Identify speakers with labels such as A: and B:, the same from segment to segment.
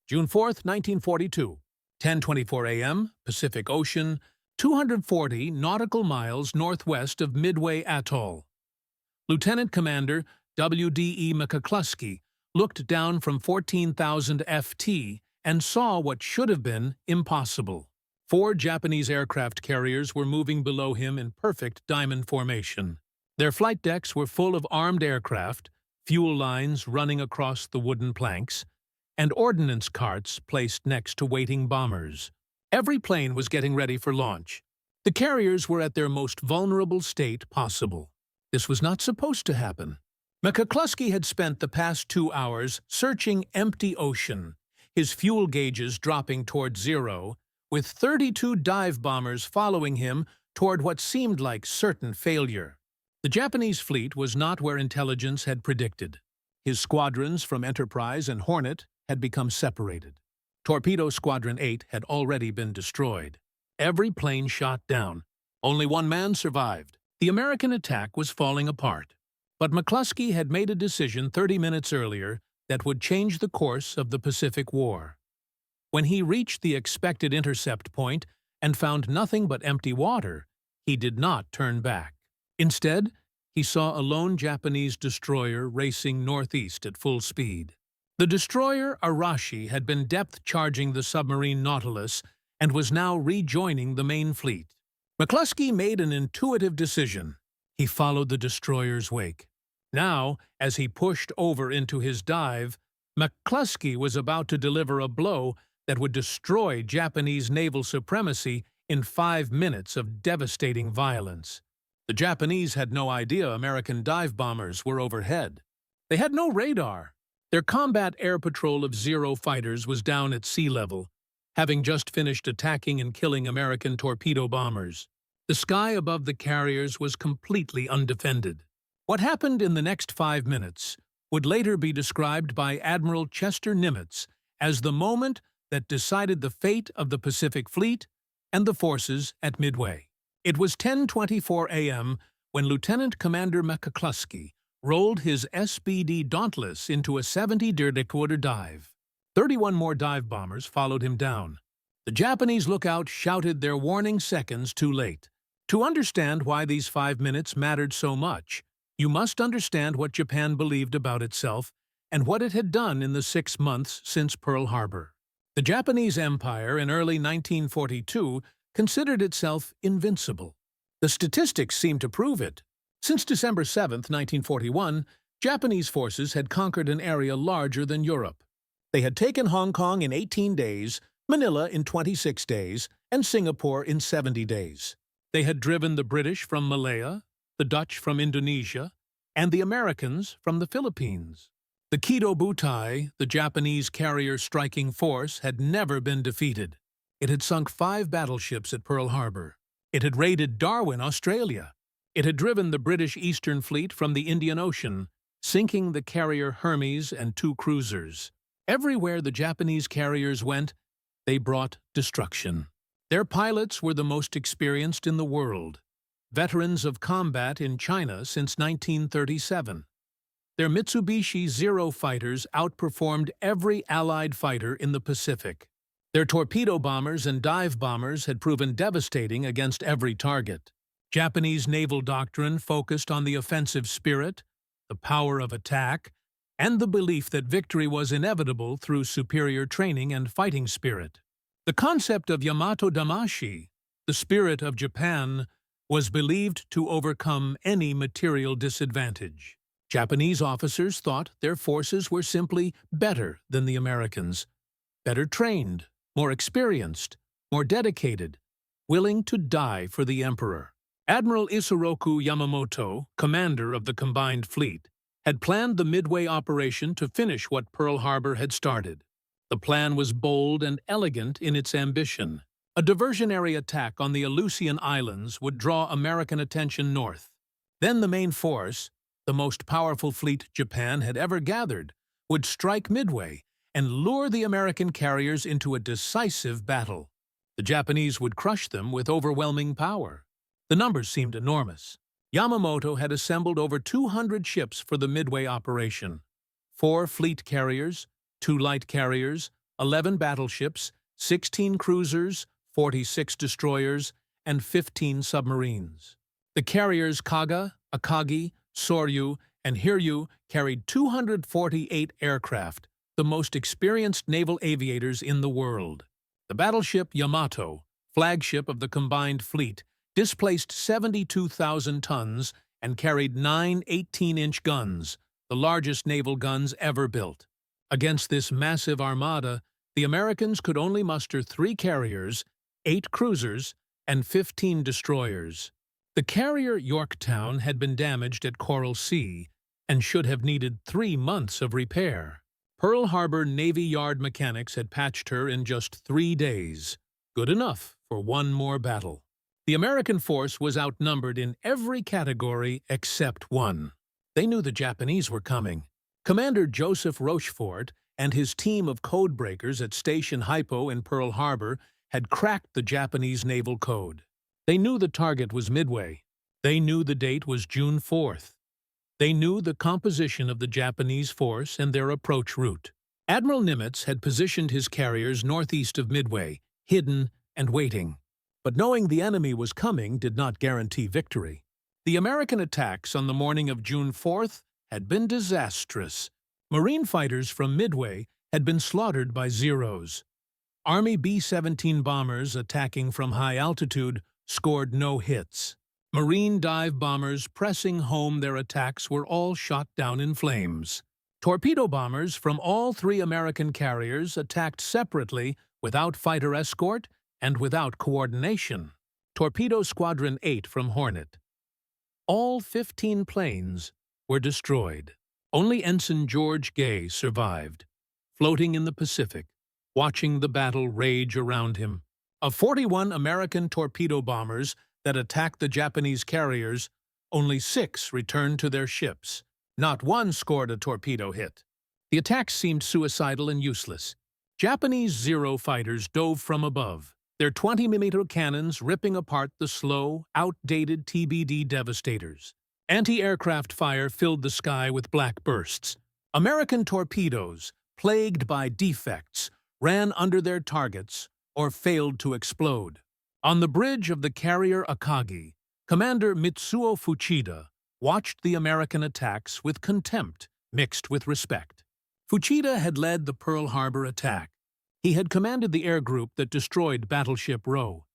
A: June 4th, 1942, 10:24 a.m., Pacific Ocean, 240 nautical miles northwest of Midway Atoll. Lieutenant Commander W.D.E. McCluskey looked down from 14,000 FT and saw what should have been impossible. 4 Japanese aircraft carriers were moving below him in perfect diamond formation. Their flight decks were full of armed aircraft, fuel lines running across the wooden planks, and ordnance carts placed next to waiting bombers. Every plane was getting ready for launch. The carriers were at their most vulnerable state possible. This was not supposed to happen. McCluskey had spent the past 2 hours searching empty ocean, his fuel gauges dropping toward zero, with 32 dive bombers following him toward what seemed like certain failure. The Japanese fleet was not where intelligence had predicted. His squadrons from Enterprise and Hornet had become separated. Torpedo Squadron 8 had already been destroyed. Every plane shot down. Only one man survived. The American attack was falling apart. But McCluskey had made a decision 30 minutes earlier that would change the course of the Pacific War. When he reached the expected intercept point and found nothing but empty water, he did not turn back. Instead, he saw a lone Japanese destroyer racing northeast at full speed. The destroyer Arashi had been depth-charging the submarine Nautilus and was now rejoining the main fleet. McCluskey made an intuitive decision. He followed the destroyer's wake. Now, as he pushed over into his dive, McCluskey was about to deliver a blow that would destroy Japanese naval supremacy in 5 minutes of devastating violence. The Japanese had no idea American dive bombers were overhead. They had no radar. Their combat air patrol of Zero fighters was down at sea level, having just finished attacking and killing American torpedo bombers. The sky above the carriers was completely undefended. What happened in the next 5 minutes would later be described by Admiral Chester Nimitz as the moment that decided the fate of the Pacific Fleet and the forces at Midway. It was 10:24 a.m. when Lieutenant Commander McCluskey rolled his SBD Dauntless into a 70-quarter dive. 31 more dive bombers followed him down. The Japanese lookout shouted their warning seconds too late. To understand why these 5 minutes mattered so much, you must understand what Japan believed about itself and what it had done in the 6 months since Pearl Harbor. The Japanese Empire in early 1942 considered itself invincible. The statistics seemed to prove it. Since December 7, 1941, Japanese forces had conquered an area larger than Europe. They had taken Hong Kong in 18 days, Manila in 26 days, and Singapore in 70 days. They had driven the British from Malaya, the Dutch from Indonesia, and the Americans from the Philippines. The Kido Butai, the Japanese carrier striking force, had never been defeated. It had sunk 5 battleships at Pearl Harbor. It had raided Darwin, Australia. It had driven the British Eastern Fleet from the Indian Ocean, sinking the carrier Hermes and 2 cruisers. Everywhere the Japanese carriers went, they brought destruction. Their pilots were the most experienced in the world, veterans of combat in China since 1937. Their Mitsubishi Zero fighters outperformed every Allied fighter in the Pacific. Their torpedo bombers and dive bombers had proven devastating against every target. Japanese naval doctrine focused on the offensive spirit, the power of attack, and the belief that victory was inevitable through superior training and fighting spirit. The concept of Yamato Damashi, the spirit of Japan, was believed to overcome any material disadvantage. Japanese officers thought their forces were simply better than the Americans, better trained, more experienced, more dedicated, willing to die for the emperor. Admiral Isoroku Yamamoto, commander of the combined fleet, had planned the Midway operation to finish what Pearl Harbor had started. The plan was bold and elegant in its ambition. A diversionary attack on the Aleutian Islands would draw American attention north. Then the main force, the most powerful fleet Japan had ever gathered, would strike Midway and lure the American carriers into a decisive battle. The Japanese would crush them with overwhelming power. The numbers seemed enormous. Yamamoto had assembled over 200 ships for the Midway operation. 4 fleet carriers, 2 light carriers, 11 battleships, 16 cruisers, 46 destroyers, and 15 submarines. The carriers Kaga, Akagi, Soryu, and Hiryu carried 248 aircraft, the most experienced naval aviators in the world. The battleship Yamato, flagship of the combined fleet, displaced 72,000 tons and carried 9 18-inch guns, the largest naval guns ever built. Against this massive armada, the Americans could only muster 3 carriers, 8 cruisers, and 15 destroyers. The carrier Yorktown had been damaged at Coral Sea and should have needed 3 months of repair. Pearl Harbor Navy Yard mechanics had patched her in just 3 days. Good enough for one more battle. The American force was outnumbered in every category except one. They knew the Japanese were coming. Commander Joseph Rochefort and his team of codebreakers at Station Hypo in Pearl Harbor had cracked the Japanese naval code. They knew the target was Midway. They knew the date was June 4th. They knew the composition of the Japanese force and their approach route. Admiral Nimitz had positioned his carriers northeast of Midway, hidden and waiting. But knowing the enemy was coming did not guarantee victory. The American attacks on the morning of June 4th had been disastrous. Marine fighters from Midway had been slaughtered by Zeros. Army B-17 bombers attacking from high altitude scored no hits. Marine dive bombers pressing home their attacks were all shot down in flames. Torpedo bombers from all 3 American carriers attacked separately without fighter escort and without coordination. Torpedo Squadron 8 from Hornet. All 15 planes were destroyed. Only Ensign George Gay survived, floating in the Pacific, watching the battle rage around him. Of 41 American torpedo bombers that attacked the Japanese carriers, only 6 returned to their ships. Not one scored a torpedo hit. The attacks seemed suicidal and useless. Japanese Zero fighters dove from above, their 20mm cannons ripping apart the slow, outdated TBD Devastators. Anti-aircraft fire filled the sky with black bursts. American torpedoes, plagued by defects, ran under their targets or failed to explode. On the bridge of the carrier Akagi, Commander Mitsuo Fuchida watched the American attacks with contempt mixed with respect. Fuchida had led the Pearl Harbor attack. He had commanded the air group that destroyed Battleship Row.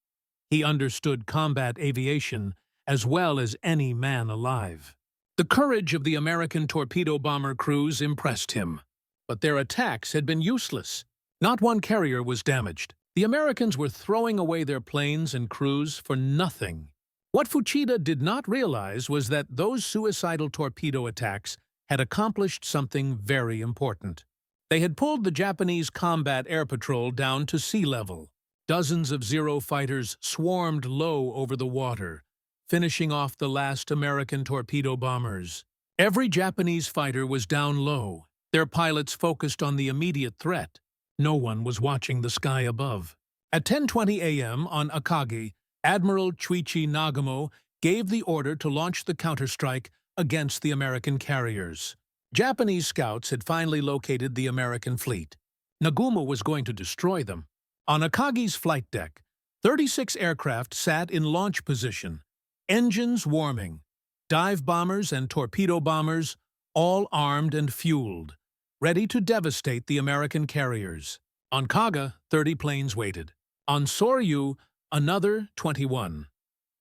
A: He understood combat aviation as well as any man alive. The courage of the American torpedo bomber crews impressed him. But their attacks had been useless. Not one carrier was damaged. The Americans were throwing away their planes and crews for nothing. What Fuchida did not realize was that those suicidal torpedo attacks had accomplished something very important. They had pulled the Japanese combat air patrol down to sea level. Dozens of Zero fighters swarmed low over the water, finishing off the last American torpedo bombers. Every Japanese fighter was down low, their pilots focused on the immediate threat. No one was watching the sky above. At 10:20 a.m. on Akagi, Admiral Chuichi Nagamo gave the order to launch the counterstrike against the American carriers. Japanese scouts had finally located the American fleet. Nagumo was going to destroy them. On Akagi's flight deck, 36 aircraft sat in launch position, engines warming, dive bombers and torpedo bombers, all armed and fueled, ready to devastate the American carriers. On Kaga, 30 planes waited. On Soryu, another 21.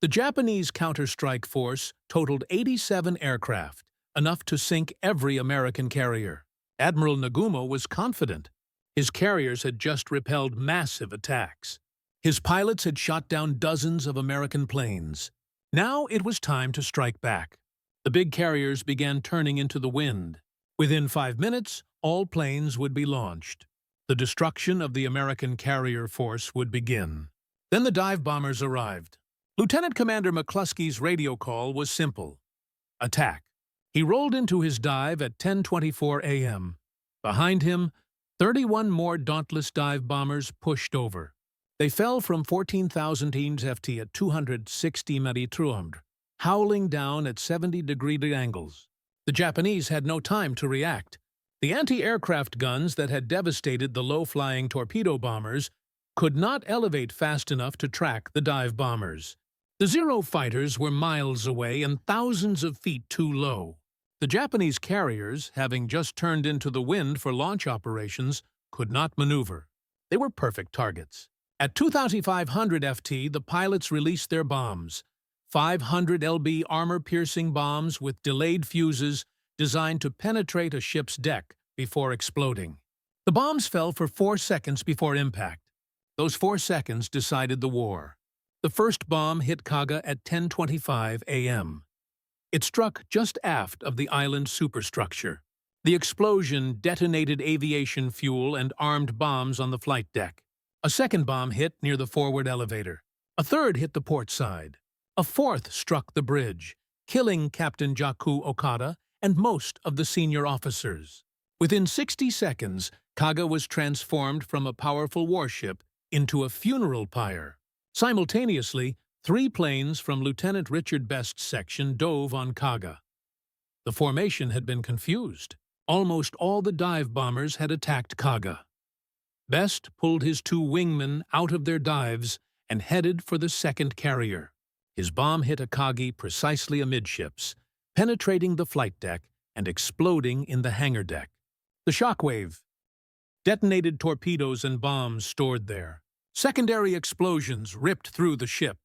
A: The Japanese counterstrike force totaled 87 aircraft, enough to sink every American carrier. Admiral Nagumo was confident. His carriers had just repelled massive attacks. His pilots had shot down dozens of American planes. Now it was time to strike back. The big carriers began turning into the wind. Within 5 minutes, all planes would be launched. The destruction of the American carrier force would begin. Then the dive bombers arrived. Lieutenant Commander McCluskey's radio call was simple. Attack. He rolled into his dive at 10:24 a.m. Behind him, 31 more dauntless dive bombers pushed over. They fell from 14,000 ft at 260 metri, howling down at 70-degree angles. The Japanese had no time to react. The anti-aircraft guns that had devastated the low-flying torpedo bombers could not elevate fast enough to track the dive bombers. The Zero fighters were miles away and thousands of feet too low. The Japanese carriers, having just turned into the wind for launch operations, could not maneuver. They were perfect targets. At 2,500 FT, the pilots released their bombs, 500 lb armor-piercing bombs with delayed fuses designed to penetrate a ship's deck before exploding. The bombs fell for 4 seconds before impact. Those 4 seconds decided the war. The first bomb hit Kaga at 10:25 a.m. It struck just aft of the island superstructure. The explosion detonated aviation fuel and armed bombs on the flight deck. A second bomb hit near the forward elevator. A third hit the port side. A fourth struck the bridge, killing Captain Jaku Okada and most of the senior officers. Within 60 seconds, Kaga was transformed from a powerful warship into a funeral pyre. Simultaneously, 3 planes from Lieutenant Richard Best's section dove on Kaga. The formation had been confused. Almost all the dive bombers had attacked Kaga. Best pulled his 2 wingmen out of their dives and headed for the second carrier. His bomb hit Akagi precisely amidships, penetrating the flight deck and exploding in the hangar deck. The shockwave detonated torpedoes and bombs stored there. Secondary explosions ripped through the ship.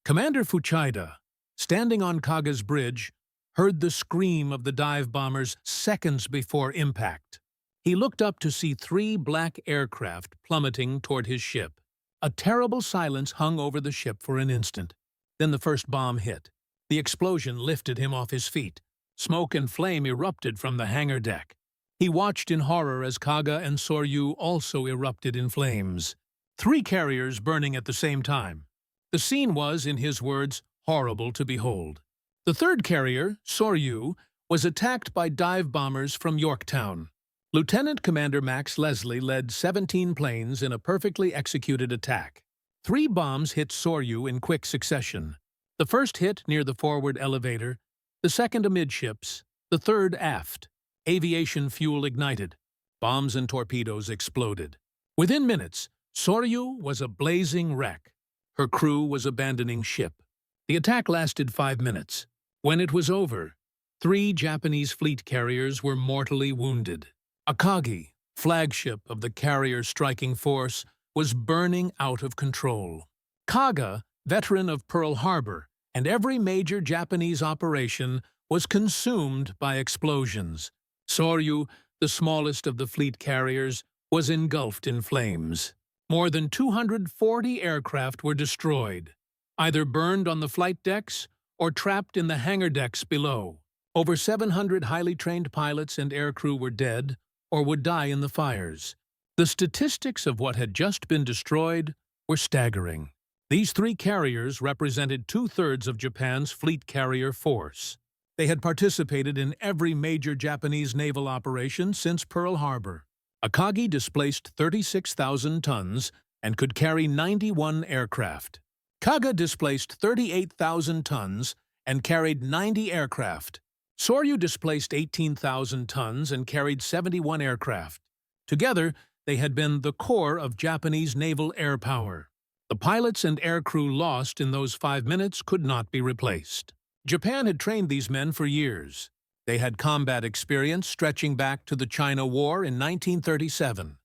A: Commander Fuchida, standing on Kaga's bridge, heard the scream of the dive bombers seconds before impact. He looked up to see 3 black aircraft plummeting toward his ship. A terrible silence hung over the ship for an instant. Then the first bomb hit. The explosion lifted him off his feet. Smoke and flame erupted from the hangar deck. He watched in horror as Kaga and Soryu also erupted in flames. 3 carriers burning at the same time. The scene was, in his words, horrible to behold. The third carrier, Soryu, was attacked by dive bombers from Yorktown. Lieutenant Commander Max Leslie led 17 planes in a perfectly executed attack. 3 bombs hit Soryu in quick succession. The first hit near the forward elevator, the second amidships, the third aft. Aviation fuel ignited. Bombs and torpedoes exploded. Within minutes, Soryu was a blazing wreck. Her crew was abandoning ship. The attack lasted 5 minutes. When it was over, 3 Japanese fleet carriers were mortally wounded. Akagi, flagship of the carrier striking force, was burning out of control. Kaga, veteran of Pearl Harbor and every major Japanese operation, was consumed by explosions. Soryu, the smallest of the fleet carriers, was engulfed in flames. More than 240 aircraft were destroyed, either burned on the flight decks or trapped in the hangar decks below. Over 700 highly trained pilots and aircrew were dead or would die in the fires. The statistics of what had just been destroyed were staggering. These 3 carriers represented 2/3 of Japan's fleet carrier force. They had participated in every major Japanese naval operation since Pearl Harbor. Akagi displaced 36,000 tons and could carry 91 aircraft. Kaga displaced 38,000 tons and carried 90 aircraft. Soryu displaced 18,000 tons and carried 71 aircraft. Together, they had been the core of Japanese naval air power. The pilots and aircrew lost in those 5 minutes could not be replaced. Japan had trained these men for years. They had combat experience stretching back to the China War in 1937.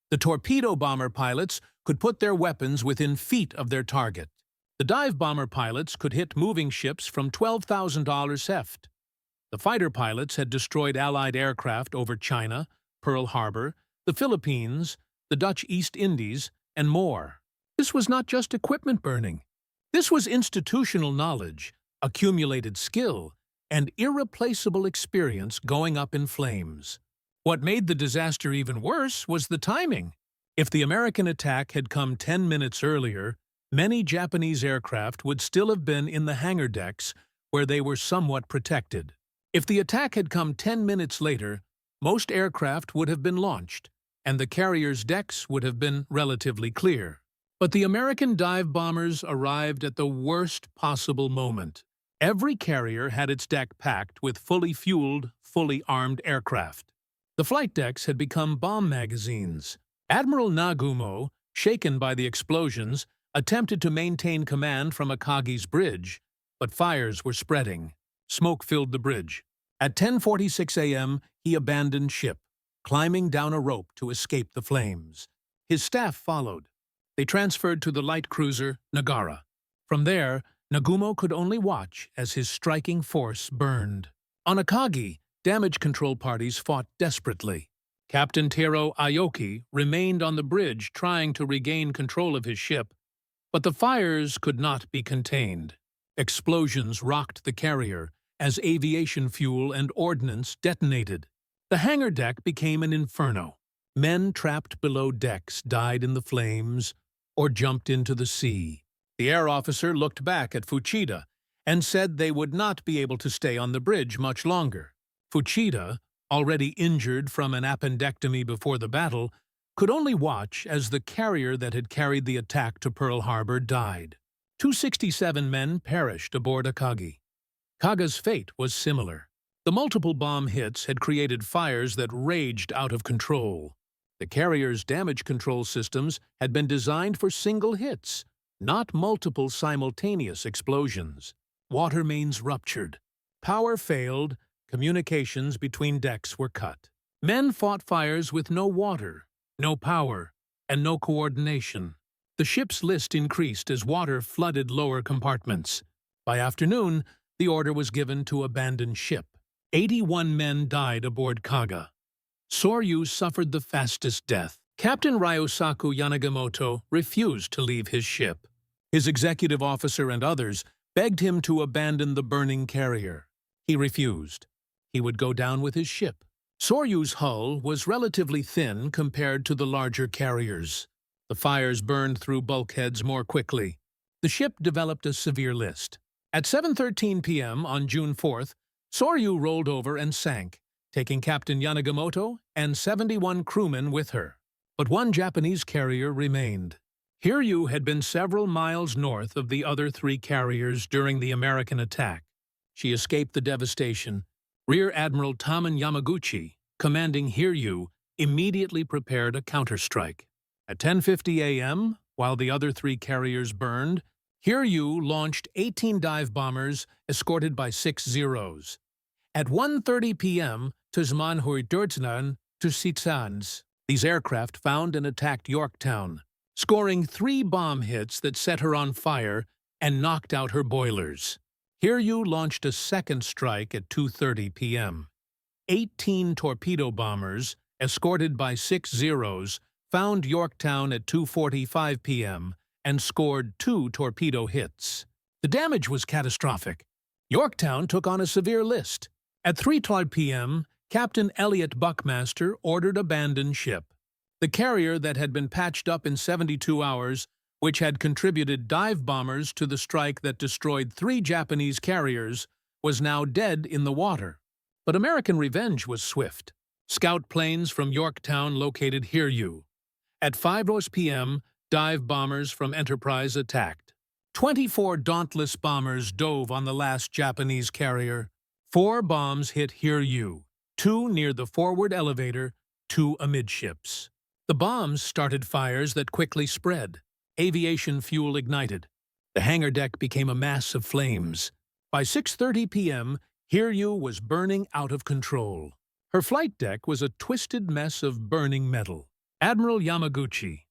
A: The torpedo bomber pilots could put their weapons within feet of their target. The dive bomber pilots could hit moving ships from $12,000 heft. The fighter pilots had destroyed Allied aircraft over China, Pearl Harbor, the Philippines, the Dutch East Indies, and more. This was not just equipment burning. This was institutional knowledge, accumulated skill, and irreplaceable experience going up in flames. What made the disaster even worse was the timing. If the American attack had come 10 minutes earlier, many Japanese aircraft would still have been in the hangar decks where they were somewhat protected. If the attack had come 10 minutes later, most aircraft would have been launched, and the carrier's decks would have been relatively clear. But the American dive bombers arrived at the worst possible moment. Every carrier had its deck packed with fully fueled, fully armed aircraft. The flight decks had become bomb magazines. Admiral Nagumo, shaken by the explosions, attempted to maintain command from Akagi's bridge, but fires were spreading. Smoke filled the bridge. At 10:46 a.m., he abandoned ship, climbing down a rope to escape the flames. His staff followed. They transferred to the light cruiser Nagara. From there, Nagumo could only watch as his striking force burned. On Akagi, damage control parties fought desperately. Captain Taro Aoki remained on the bridge trying to regain control of his ship, but the fires could not be contained. Explosions rocked the carrier as aviation fuel and ordnance detonated. The hangar deck became an inferno. Men trapped below decks died in the flames or jumped into the sea. The air officer looked back at Fuchida and said they would not be able to stay on the bridge much longer. Fuchida, already injured from an appendectomy before the battle, could only watch as the carrier that had carried the attack to Pearl Harbor died. 267 men perished aboard Akagi. Kaga's fate was similar. The multiple bomb hits had created fires that raged out of control. The carrier's damage control systems had been designed for single hits, not multiple simultaneous explosions. Water mains ruptured. Power failed. Communications between decks were cut. Men fought fires with no water, no power, and no coordination. The ship's list increased as water flooded lower compartments. By afternoon, the order was given to abandon ship. 81 men died aboard Kaga. Soryu suffered the fastest death. Captain Ryosaku Yanagimoto refused to leave his ship. His executive officer and others begged him to abandon the burning carrier. He refused. He would go down with his ship. Soryu's hull was relatively thin compared to the larger carriers. The fires burned through bulkheads more quickly. The ship developed a severe list. At 7:13 p.m. on June 4th, Soryu rolled over and sank, taking Captain Yanagimoto and 71 crewmen with her. But one Japanese carrier remained. Hiryu had been several miles north of the other three carriers during the American attack. She escaped the devastation. Rear Admiral Taman Yamaguchi, commanding Hiryu, immediately prepared a counterstrike. At 10:50 a.m., while the other three carriers burned, Hiryu launched 18 dive bombers escorted by 6 Zeros. At 1:30 p.m., Tuzmanhur to Sitsans, these aircraft found and attacked Yorktown, scoring 3 bomb hits that set her on fire and knocked out her boilers. Hiryu launched a second strike at 2:30 p.m. 18 torpedo bombers, escorted by 6 Zeros, found Yorktown at 2:45 p.m. and scored 2 torpedo hits. The damage was catastrophic. Yorktown took on a severe list. At 3:12 p.m., Captain Elliot Buckmaster ordered abandon ship. The carrier that had been patched up in 72 hours, which had contributed dive bombers to the strike that destroyed 3 Japanese carriers, was now dead in the water. But American revenge was swift. Scout planes from Yorktown located Hiryu. At 5:00 p.m., dive bombers from Enterprise attacked. 24 Dauntless bombers dove on the last Japanese carrier. 4 bombs hit Hiryu, 2 near the forward elevator, 2 amidships. The bombs started fires that quickly spread. Aviation fuel ignited. The hangar deck became a mass of flames. By 6:30 p.m., Hiryu was burning out of control. Her flight deck was a twisted mess of burning metal. Admiral Yamaguchi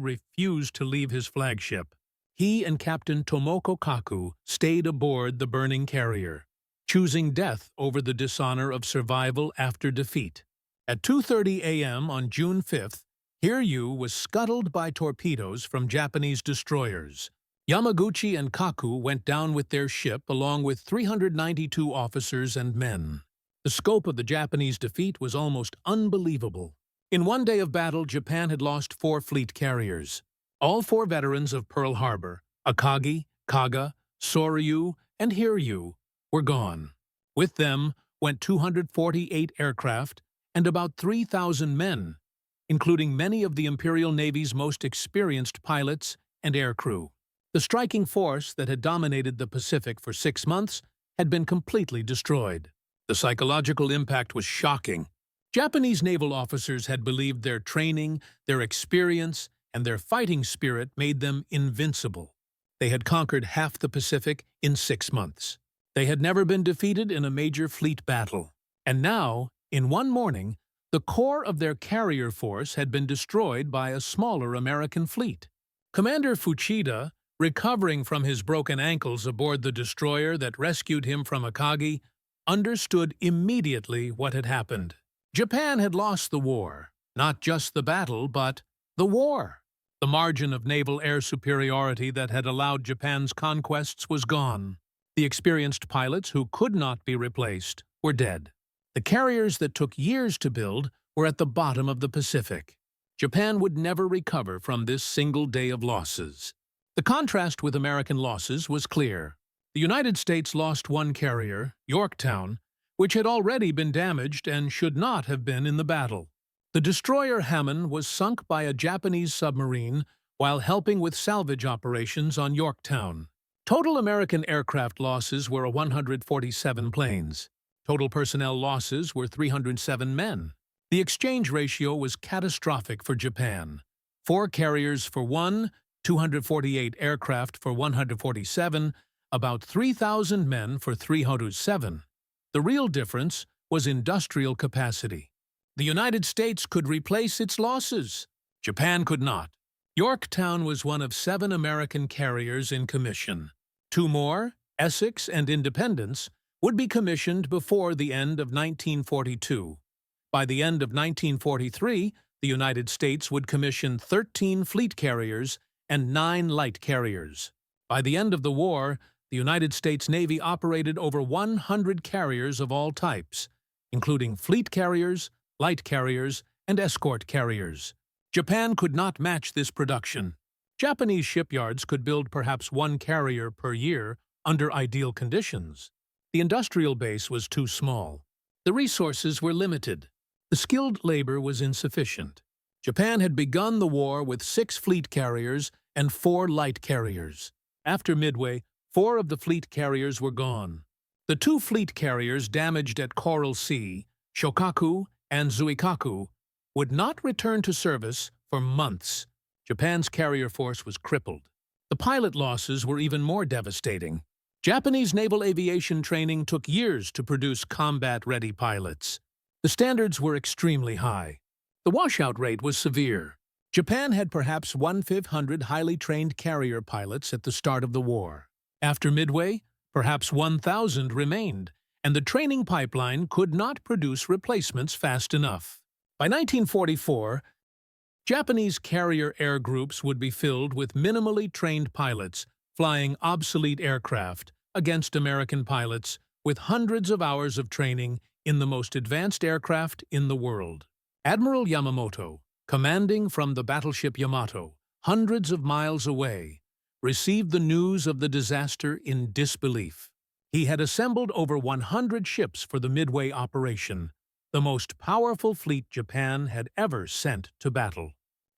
A: refused to leave his flagship. He and Captain Tomoko Kaku stayed aboard the burning carrier, choosing death over the dishonor of survival after defeat. At 2:30 a.m. on June 5th, Hiryu was scuttled by torpedoes from Japanese destroyers. Yamaguchi and Kaku went down with their ship along with 392 officers and men. The scope of the Japanese defeat was almost unbelievable. In one day of battle, Japan had lost 4 fleet carriers. All 4 veterans of Pearl Harbor, Akagi, Kaga, Soryu, and Hiryu, were gone. With them went 248 aircraft and about 3,000 men, including many of the Imperial Navy's most experienced pilots and aircrew. The striking force that had dominated the Pacific for 6 months had been completely destroyed. The psychological impact was shocking. Japanese naval officers had believed their training, their experience, and their fighting spirit made them invincible. They had conquered half the Pacific in 6 months. They had never been defeated in a major fleet battle. And now, in one morning, the core of their carrier force had been destroyed by a smaller American fleet. Commander Fuchida, recovering from his broken ankles aboard the destroyer that rescued him from Akagi, understood immediately what had happened. Japan had lost the war, not just the battle, but the war. The margin of naval air superiority that had allowed Japan's conquests was gone. The experienced pilots who could not be replaced were dead. The carriers that took years to build were at the bottom of the Pacific. Japan would never recover from this single day of losses. The contrast with American losses was clear. The United States lost one carrier, Yorktown, which had already been damaged and should not have been in the battle. The destroyer Hamon was sunk by a Japanese submarine while helping with salvage operations on Yorktown. Total American aircraft losses were 147 planes. Total personnel losses were 307 men. The exchange ratio was catastrophic for Japan. 4 carriers for 1, 248 aircraft for 147, about 3,000 men for 307. The real difference was industrial capacity. The United States could replace its losses. Japan could not. Yorktown was one of 7 American carriers in commission. 2 more, Essex and Independence, would be commissioned before the end of 1942. By the end of 1943, the United States would commission 13 fleet carriers and 9 light carriers. By the end of the war, the United States Navy operated over 100 carriers of all types, including fleet carriers, light carriers, and escort carriers. Japan could not match this production. Japanese shipyards could build perhaps 1 carrier per year under ideal conditions. The industrial base was too small. The resources were limited. The skilled labor was insufficient. Japan had begun the war with 6 fleet carriers and 4 light carriers. After Midway, 4 of the fleet carriers were gone. The 2 fleet carriers damaged at Coral Sea, Shokaku and Zuikaku, would not return to service for months. Japan's carrier force was crippled. The pilot losses were even more devastating. Japanese naval aviation training took years to produce combat-ready pilots. The standards were extremely high. The washout rate was severe. Japan had perhaps 1,500 highly trained carrier pilots at the start of the war. After Midway, perhaps 1,000 remained, and the training pipeline could not produce replacements fast enough. By 1944, Japanese carrier air groups would be filled with minimally trained pilots flying obsolete aircraft against American pilots with hundreds of hours of training in the most advanced aircraft in the world. Admiral Yamamoto, commanding from the battleship Yamato, hundreds of miles away, received the news of the disaster in disbelief. He had assembled over 100 ships for the Midway operation, the most powerful fleet Japan had ever sent to battle.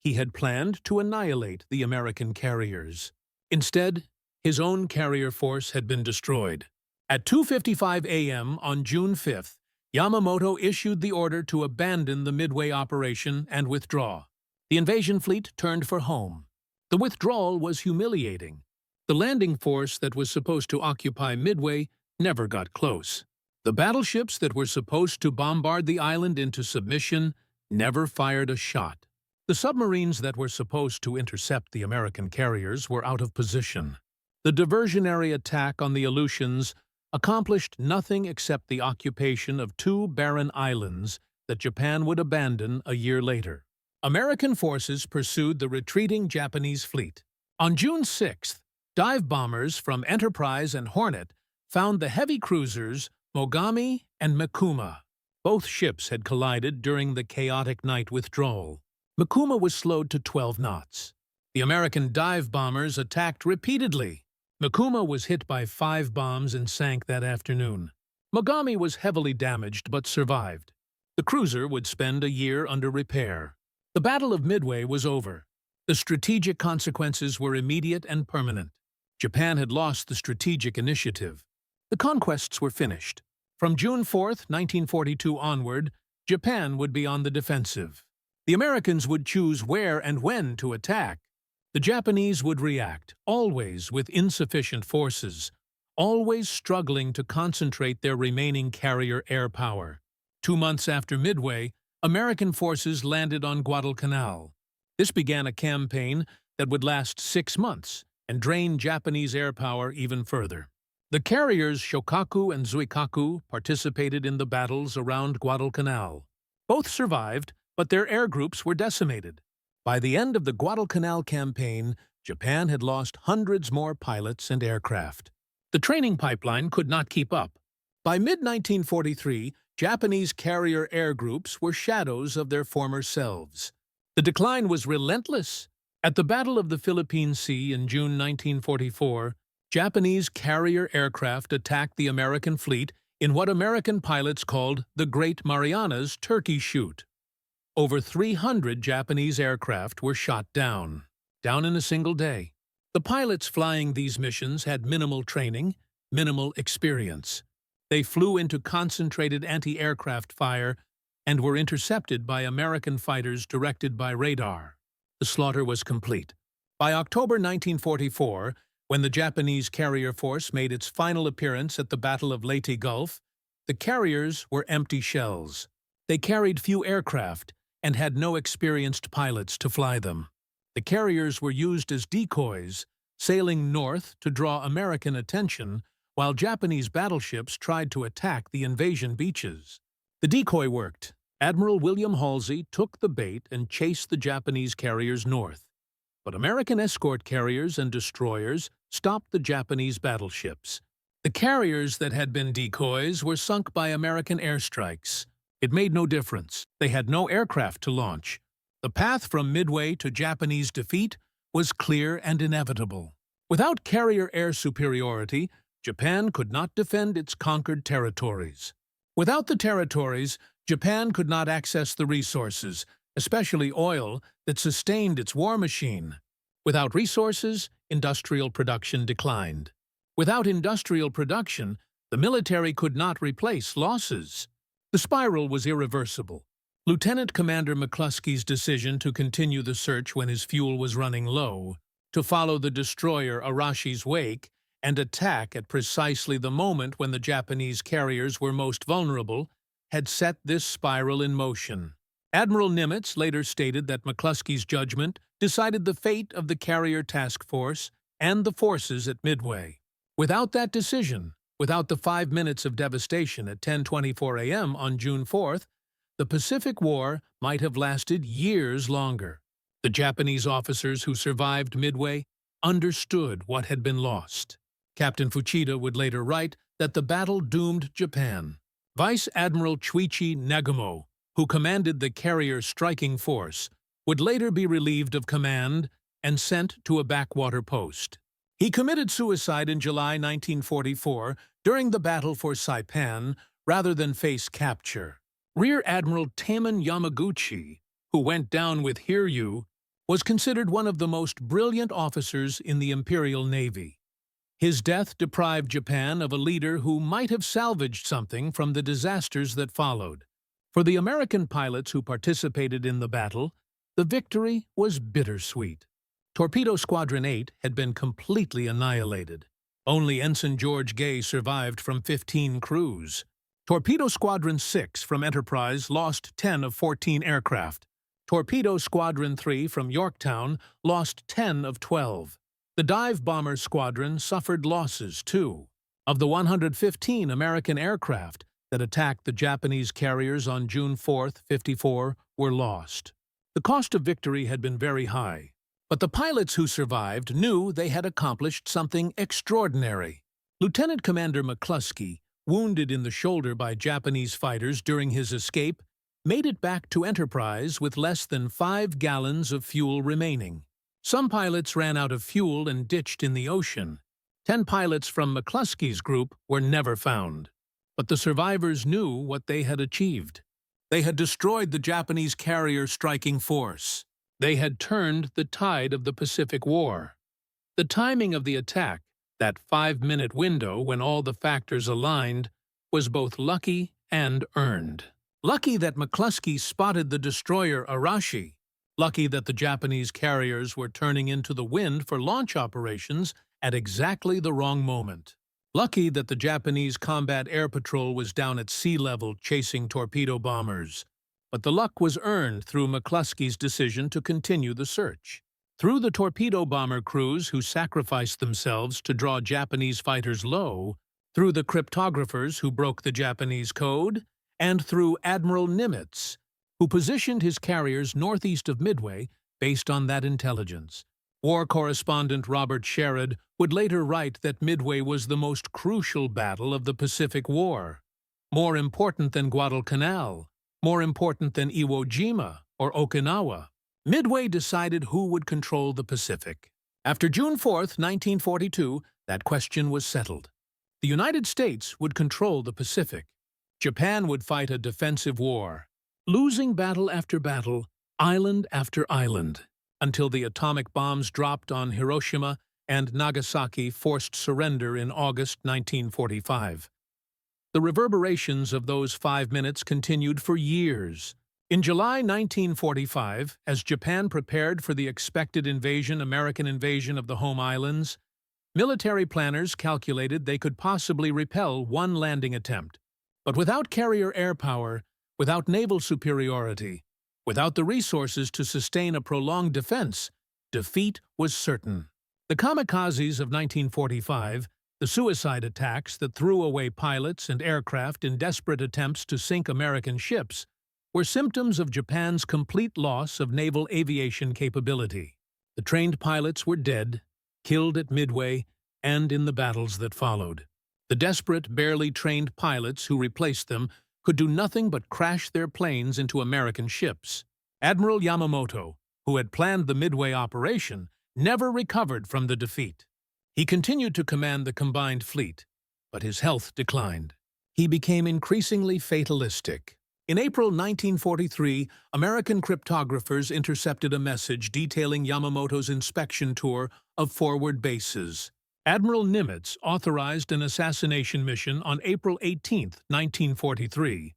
A: He had planned to annihilate the American carriers. Instead, his own carrier force had been destroyed. At 2:55 a.m. on June 5th, Yamamoto issued the order to abandon the Midway operation and withdraw. The invasion fleet turned for home. The withdrawal was humiliating. The landing force that was supposed to occupy Midway never got close. The battleships that were supposed to bombard the island into submission never fired a shot. The submarines that were supposed to intercept the American carriers were out of position. The diversionary attack on the Aleutians accomplished nothing except the occupation of 2 barren islands that Japan would abandon a year later. American forces pursued the retreating Japanese fleet. On June 6th, dive bombers from Enterprise and Hornet found the heavy cruisers Mogami and Mikuma. Both ships had collided during the chaotic night withdrawal. Mikuma was slowed to 12 knots. The American dive bombers attacked repeatedly. Mikuma was hit by 5 bombs and sank that afternoon. Mogami was heavily damaged but survived. The cruiser would spend a year under repair. The Battle of Midway was over. The strategic consequences were immediate and permanent. Japan had lost the strategic initiative. The conquests were finished. From June 4, 1942 onward, Japan would be on the defensive. The Americans would choose where and when to attack. The Japanese would react, always with insufficient forces, always struggling to concentrate their remaining carrier air power. 2 months after Midway, American forces landed on Guadalcanal. This began a campaign that would last 6 months and drain Japanese air power even further. The carriers Shokaku and Zuikaku participated in the battles around Guadalcanal. Both survived, but their air groups were decimated. By the end of the Guadalcanal campaign, Japan had lost hundreds more pilots and aircraft. The training pipeline could not keep up. By mid-1943, Japanese carrier air groups were shadows of their former selves. The decline was relentless. At the Battle of the Philippine Sea in June 1944, Japanese carrier aircraft attacked the American fleet in what American pilots called the Great Marianas Turkey Shoot. Over 300 Japanese aircraft were shot down in a single day. The pilots flying these missions had minimal training, minimal experience. They flew into concentrated anti-aircraft fire and were intercepted by American fighters directed by radar. The slaughter was complete. By October 1944, when the Japanese carrier force made its final appearance at the Battle of Leyte Gulf, the carriers were empty shells. They carried few aircraft and had no experienced pilots to fly them. The carriers were used as decoys, sailing north to draw American attention while Japanese battleships tried to attack the invasion beaches. The decoy worked. Admiral William Halsey took the bait and chased the Japanese carriers north. But American escort carriers and destroyers stopped the Japanese battleships. The carriers that had been decoys were sunk by American airstrikes. It made no difference. They had no aircraft to launch. The path from Midway to Japanese defeat was clear and inevitable. Without carrier air superiority, Japan could not defend its conquered territories. Without the territories, Japan could not access the resources, especially oil, that sustained its war machine. Without resources, industrial production declined. Without industrial production, the military could not replace losses. The spiral was irreversible. Lieutenant Commander McCluskey's decision to continue the search when his fuel was running low, to follow the destroyer Arashi's wake, and attack at precisely the moment when the Japanese carriers were most vulnerable, had set this spiral in motion. Admiral Nimitz later stated that McCluskey's judgment decided the fate of the carrier task force and the forces at Midway. Without that decision, without the 5 minutes of devastation at 10:24 a.m. on June 4th, the Pacific War might have lasted years longer. The Japanese officers who survived Midway understood what had been lost. Captain Fuchida would later write that the battle doomed Japan. Vice Admiral Chuichi Nagumo, who commanded the carrier striking force, would later be relieved of command and sent to a backwater post. He committed suicide in July 1944 during the battle for Saipan rather than face capture. Rear Admiral Taman Yamaguchi, who went down with Hiryu, was considered one of the most brilliant officers in the Imperial Navy. His death deprived Japan of a leader who might have salvaged something from the disasters that followed. For the American pilots who participated in the battle, the victory was bittersweet. Torpedo Squadron 8 had been completely annihilated. Only Ensign George Gay survived from 15 crews. Torpedo Squadron 6 from Enterprise lost 10 of 14 aircraft. Torpedo Squadron 3 from Yorktown lost 10 of 12. The Dive Bomber Squadron suffered losses, too. Of the 115 American aircraft that attacked the Japanese carriers on June 4, 1954, were lost. The cost of victory had been very high, but the pilots who survived knew they had accomplished something extraordinary. Lieutenant Commander McCluskey, wounded in the shoulder by Japanese fighters during his escape, made it back to Enterprise with less than 5 gallons of fuel remaining. Some pilots ran out of fuel and ditched in the ocean. 10 pilots from McCluskey's group were never found. But the survivors knew what they had achieved. They had destroyed the Japanese carrier striking force. They had turned the tide of the Pacific War. The timing of the attack, that 5-minute window when all the factors aligned, was both lucky and earned. Lucky that McCluskey spotted the destroyer Arashi. Lucky that the Japanese carriers were turning into the wind for launch operations at exactly the wrong moment. Lucky that the Japanese combat air patrol was down at sea level chasing torpedo bombers. But the luck was earned through McCluskey's decision to continue the search. Through the torpedo bomber crews who sacrificed themselves to draw Japanese fighters low, through the cryptographers who broke the Japanese code, and through Admiral Nimitz, who positioned his carriers northeast of Midway based on that intelligence. War correspondent Robert Sherrod would later write that Midway was the most crucial battle of the Pacific War, more important than Guadalcanal, more important than Iwo Jima or Okinawa. Midway decided who would control the Pacific. After June 4, 1942, that question was settled. The United States would control the Pacific. Japan would fight a defensive war, losing battle after battle, island after island, until the atomic bombs dropped on Hiroshima and Nagasaki forced surrender in August 1945. The reverberations of those 5 minutes continued for years. In July 1945, as Japan prepared for the expected American invasion of the home islands, military planners calculated they could possibly repel one landing attempt. But without carrier air power, without naval superiority, without the resources to sustain a prolonged defense, defeat was certain. The kamikazes of 1945, the suicide attacks that threw away pilots and aircraft in desperate attempts to sink American ships, were symptoms of Japan's complete loss of naval aviation capability. The trained pilots were dead, killed at Midway, and in the battles that followed. The desperate, barely trained pilots who replaced them could do nothing but crash their planes into American ships. Admiral Yamamoto, who had planned the Midway operation, never recovered from the defeat. He continued to command the combined fleet, but his health declined. He became increasingly fatalistic. In April 1943, American cryptographers intercepted a message detailing Yamamoto's inspection tour of forward bases. Admiral Nimitz authorized an assassination mission on April 18, 1943.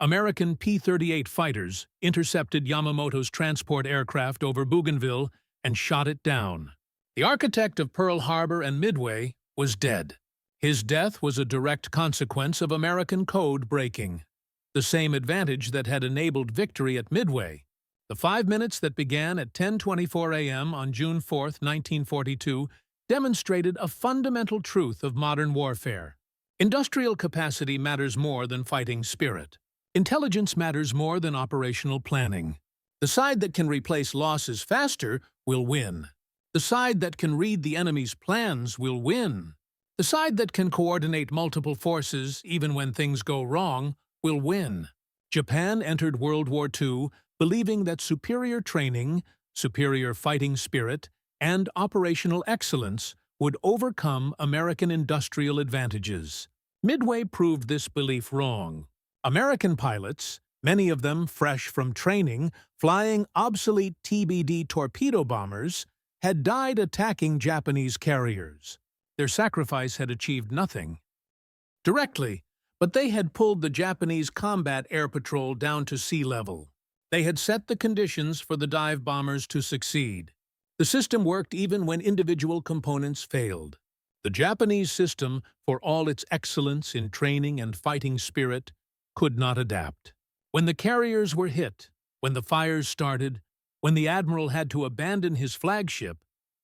A: American P-38 fighters intercepted Yamamoto's transport aircraft over Bougainville and shot it down. The architect of Pearl Harbor and Midway was dead. His death was a direct consequence of American code breaking. The same advantage that had enabled victory at Midway. The 5 minutes that began at 10:24 a.m. on June 4, 1942, demonstrated a fundamental truth of modern warfare. Industrial capacity matters more than fighting spirit. Intelligence matters more than operational planning. The side that can replace losses faster will win. The side that can read the enemy's plans will win. The side that can coordinate multiple forces, even when things go wrong, will win. Japan entered World War II believing that superior training, superior fighting spirit, and operational excellence would overcome American industrial advantages. Midway proved this belief wrong. American pilots, many of them fresh from training, flying obsolete TBD torpedo bombers, had died attacking Japanese carriers. Their sacrifice had achieved nothing directly, but they had pulled the Japanese combat air patrol down to sea level. They had set the conditions for the dive bombers to succeed. The system worked even when individual components failed. The Japanese system, for all its excellence in training and fighting spirit, could not adapt. When the carriers were hit, when the fires started, when the admiral had to abandon his flagship,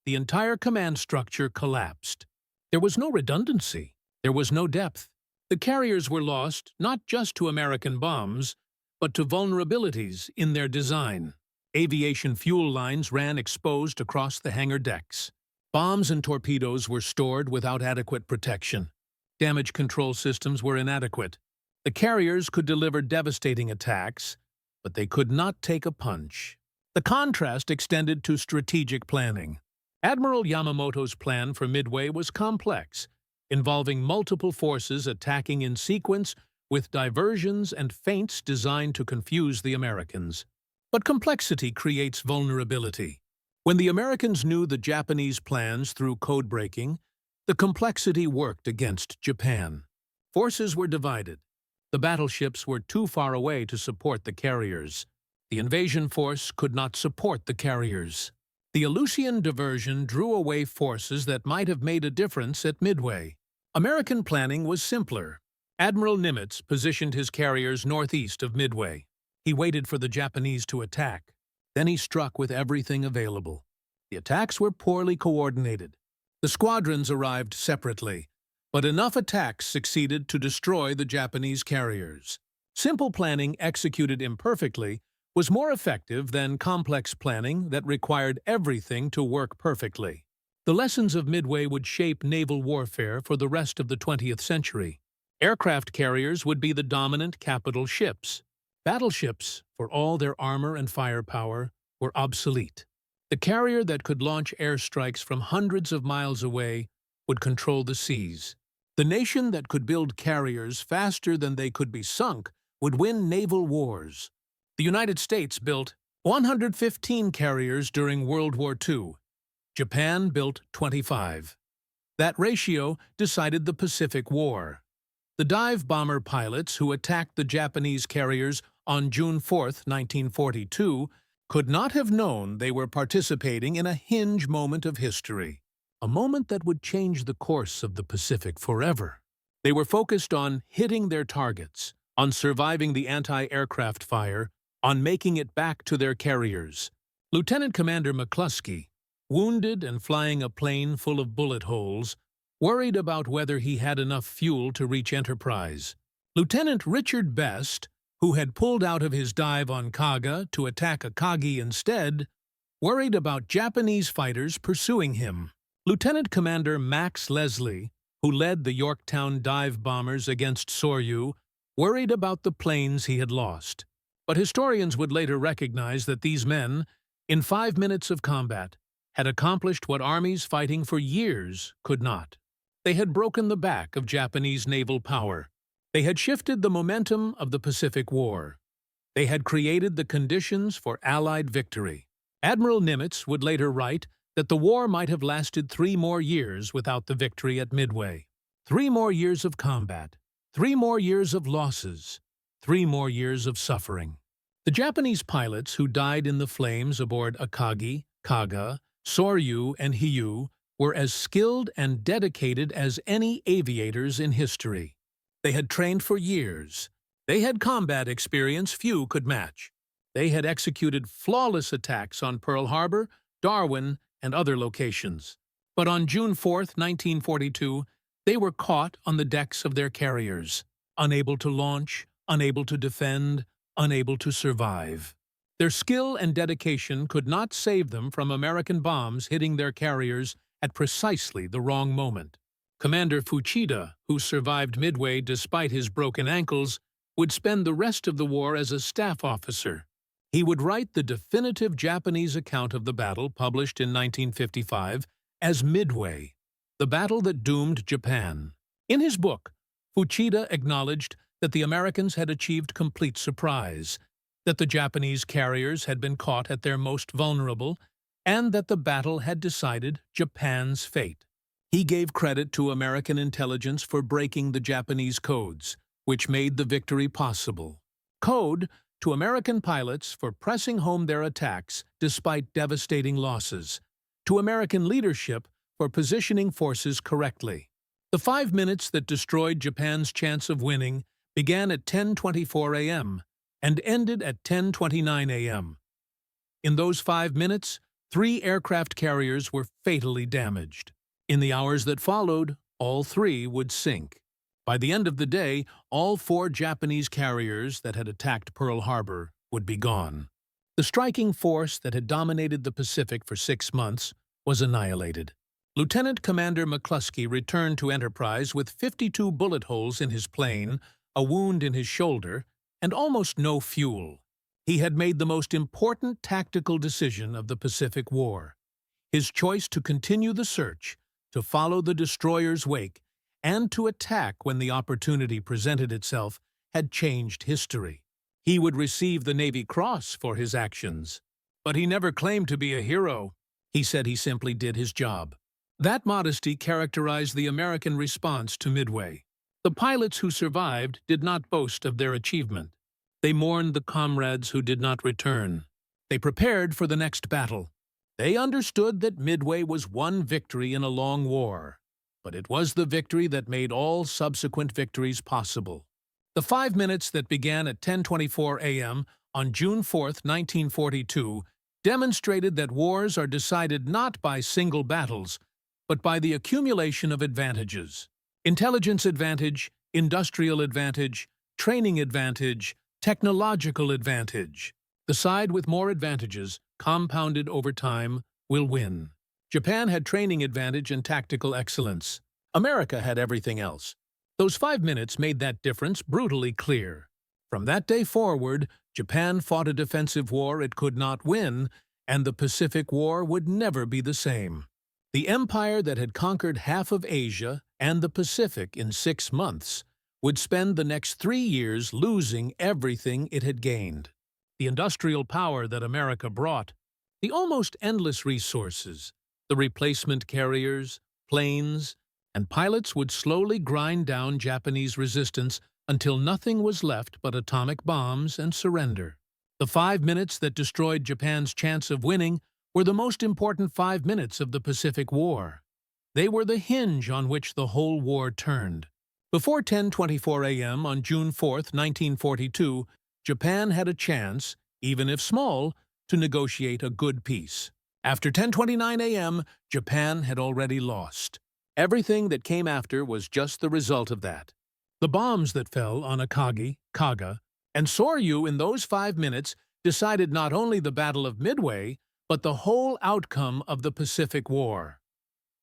A: the entire command structure collapsed. There was no redundancy. There was no depth. The carriers were lost not just to American bombs, but to vulnerabilities in their design. Aviation fuel lines ran exposed across the hangar decks. Bombs and torpedoes were stored without adequate protection. Damage control systems were inadequate. The carriers could deliver devastating attacks, but they could not take a punch. The contrast extended to strategic planning. Admiral Yamamoto's plan for Midway was complex, involving multiple forces attacking in sequence with diversions and feints designed to confuse the Americans. But complexity creates vulnerability. When the Americans knew the Japanese plans through code breaking, the complexity worked against Japan. Forces were divided. The battleships were too far away to support the carriers. The invasion force could not support the carriers. The Aleutian diversion drew away forces that might have made a difference at Midway. American planning was simpler. Admiral Nimitz positioned his carriers northeast of Midway. He waited for the Japanese to attack. Then he struck with everything available. The attacks were poorly coordinated. The squadrons arrived separately, but enough attacks succeeded to destroy the Japanese carriers. Simple planning executed imperfectly was more effective than complex planning that required everything to work perfectly. The lessons of Midway would shape naval warfare for the rest of the 20th century. Aircraft carriers would be the dominant capital ships. Battleships, for all their armor and firepower, were obsolete. The carrier that could launch airstrikes from hundreds of miles away would control the seas. The nation that could build carriers faster than they could be sunk would win naval wars. The United States built 115 carriers during World War II. Japan built 25. That ratio decided the Pacific War. The dive bomber pilots who attacked the Japanese carriers on June 4, 1942, could not have known they were participating in a hinge moment of history, a moment that would change the course of the Pacific forever. They were focused on hitting their targets, on surviving the anti-aircraft fire, on making it back to their carriers. Lieutenant Commander McCluskey, wounded and flying a plane full of bullet holes, worried about whether he had enough fuel to reach Enterprise. Lieutenant Richard Best, who had pulled out of his dive on Kaga to attack Akagi instead, worried about Japanese fighters pursuing him. Lieutenant Commander Max Leslie, who led the Yorktown dive bombers against Soryu, worried about the planes he had lost. But historians would later recognize that these men, in 5 minutes of combat, had accomplished what armies fighting for years could not. They had broken the back of Japanese naval power. They had shifted the momentum of the Pacific War. They had created the conditions for Allied victory. Admiral Nimitz would later write that the war might have lasted 3 more years without the victory at Midway. 3 more years of combat. 3 more years of losses. 3 more years of suffering. The Japanese pilots who died in the flames aboard Akagi, Kaga, Soryu, and Hiyu were as skilled and dedicated as any aviators in history. They had trained for years. They had combat experience few could match. They had executed flawless attacks on Pearl Harbor, Darwin, and other locations. But on June 4, 1942, they were caught on the decks of their carriers, unable to launch, unable to defend, unable to survive. Their skill and dedication could not save them from American bombs hitting their carriers at precisely the wrong moment. Commander Fuchida, who survived Midway despite his broken ankles, would spend the rest of the war as a staff officer. He would write the definitive Japanese account of the battle published in 1955 as Midway, the battle that doomed Japan. In his book, Fuchida acknowledged that the Americans had achieved complete surprise, that the Japanese carriers had been caught at their most vulnerable, and that the battle had decided Japan's fate. He gave credit to American intelligence for breaking the Japanese codes, which made the victory possible. Code to American pilots for pressing home their attacks despite devastating losses. To American leadership for positioning forces correctly. The 5 minutes that destroyed Japan's chance of winning began at 10:24 a.m. and ended at 10:29 a.m. In those 5 minutes, 3 aircraft carriers were fatally damaged. In the hours that followed, all 3 would sink. By the end of the day, all 4 Japanese carriers that had attacked Pearl Harbor would be gone. The striking force that had dominated the Pacific for 6 months was annihilated. Lieutenant Commander McCluskey returned to Enterprise with 52 bullet holes in his plane, a wound in his shoulder, and almost no fuel. He had made the most important tactical decision of the Pacific War. His choice to continue the search, to follow the destroyer's wake, and to attack when the opportunity presented itself had changed history. He would receive the Navy Cross for his actions. But he never claimed to be a hero. He said he simply did his job. That modesty characterized the American response to Midway. The pilots who survived did not boast of their achievement. They mourned the comrades who did not return. They prepared for the next battle. They understood that Midway was one victory in a long war, but it was the victory that made all subsequent victories possible. The 5 minutes that began at 10:24 a.m. on June 4, 1942, demonstrated that wars are decided not by single battles, but by the accumulation of advantages. Intelligence advantage, industrial advantage, training advantage, technological advantage. The side with more advantages, compounded over time, will win. Japan had training advantage and tactical excellence. America had everything else. Those 5 minutes made that difference brutally clear. From that day forward, Japan fought a defensive war it could not win, and the Pacific War would never be the same. The empire that had conquered half of Asia and the Pacific in 6 months would spend the next 3 years losing everything it had gained. The industrial power that America brought, the almost endless resources, the replacement carriers, planes, and pilots would slowly grind down Japanese resistance until nothing was left but atomic bombs and surrender. The 5 minutes that destroyed Japan's chance of winning were the most important 5 minutes of the Pacific War. They were the hinge on which the whole war turned. Before 10:24 a.m. on June 4, 1942, Japan had a chance, even if small, to negotiate a good peace. After 10:29 a.m., Japan had already lost. Everything that came after was just the result of that. The bombs that fell on Akagi, Kaga, and Soryu in those 5 minutes decided not only the Battle of Midway, but the whole outcome of the Pacific War.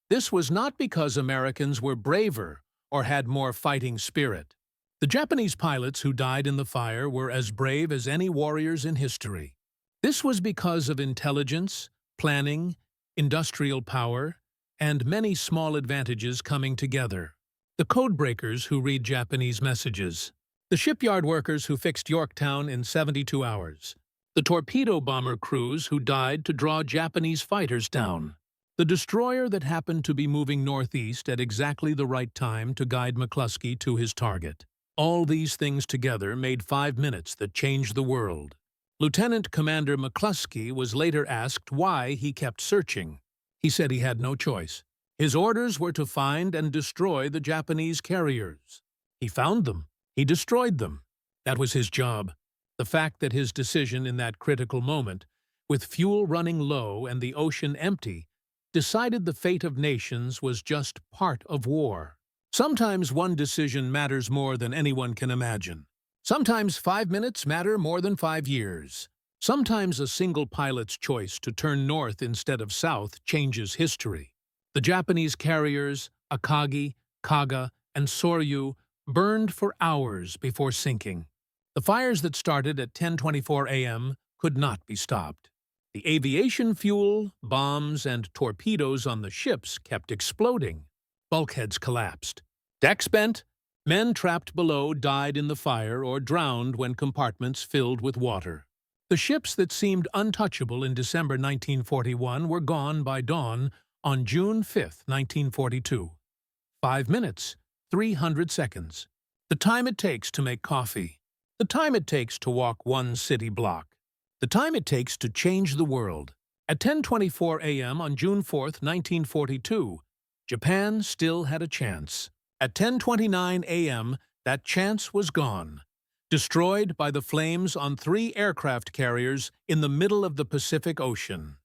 A: This was not because Americans were braver or had more fighting spirit. The Japanese pilots who died in the fire were as brave as any warriors in history. This was because of intelligence, planning, industrial power, and many small advantages coming together. The codebreakers who read Japanese messages. The shipyard workers who fixed Yorktown in 72 hours. The torpedo bomber crews who died to draw Japanese fighters down. The destroyer that happened to be moving northeast at exactly the right time to guide McCluskey to his target. All these things together made 5 minutes that changed the world. Lieutenant Commander McCluskey was later asked why he kept searching. He said he had no choice. His orders were to find and destroy the Japanese carriers. He found them. He destroyed them. That was his job. The fact that his decision in that critical moment, with fuel running low and the ocean empty, decided the fate of nations was just part of war. Sometimes one decision matters more than anyone can imagine. Sometimes 5 minutes matter more than 5 years. Sometimes a single pilot's choice to turn north instead of south changes history. The Japanese carriers, Akagi, Kaga, and Soryu, burned for hours before sinking. The fires that started at 10:24 a.m. could not be stopped. The aviation fuel, bombs, and torpedoes on the ships kept exploding. Bulkheads collapsed. Decks bent. Men trapped below died in the fire or drowned when compartments filled with water. The ships that seemed untouchable in December 1941 were gone by dawn on June 5, 1942. 5 minutes, 300 seconds. The time it takes to make coffee. The time it takes to walk one city block. The time it takes to change the world. At 10:24 a.m. on June 4, 1942, Japan still had a chance. At 10:29 a.m., that chance was gone, destroyed by the flames on 3 aircraft carriers in the middle of the Pacific Ocean.